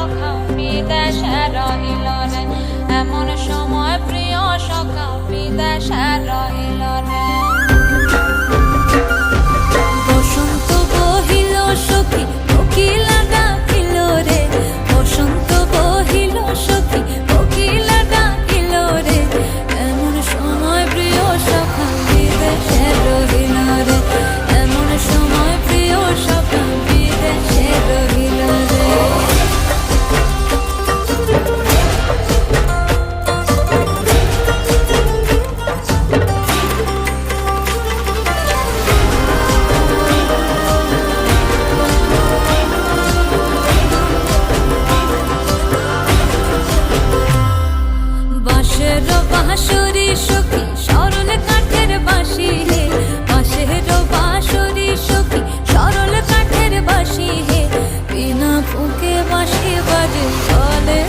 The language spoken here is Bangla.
সখা বিদেশে রহিল রে, এমন সময় প্রিয় সখা বিদেশে রহিল রে। বসন্ত বহিল সখী কোকিলা ডাকিল রে, বসন্ত বহিল সখী কোকিলা ডাকিল রে, এমন সময় প্রিয় সখা বিদেশে রহিল রে, এমন সময় প্রিয় সখা বিদেশে রহিল রে। বাঁশের বাঁশরি সখী সরল কাঠের বাঁশি হে, বাঁশের বাঁশরি সখী সরল কাঠের বাঁশি হে, বিনা ফুঁকে বাঁশি বাজে চলে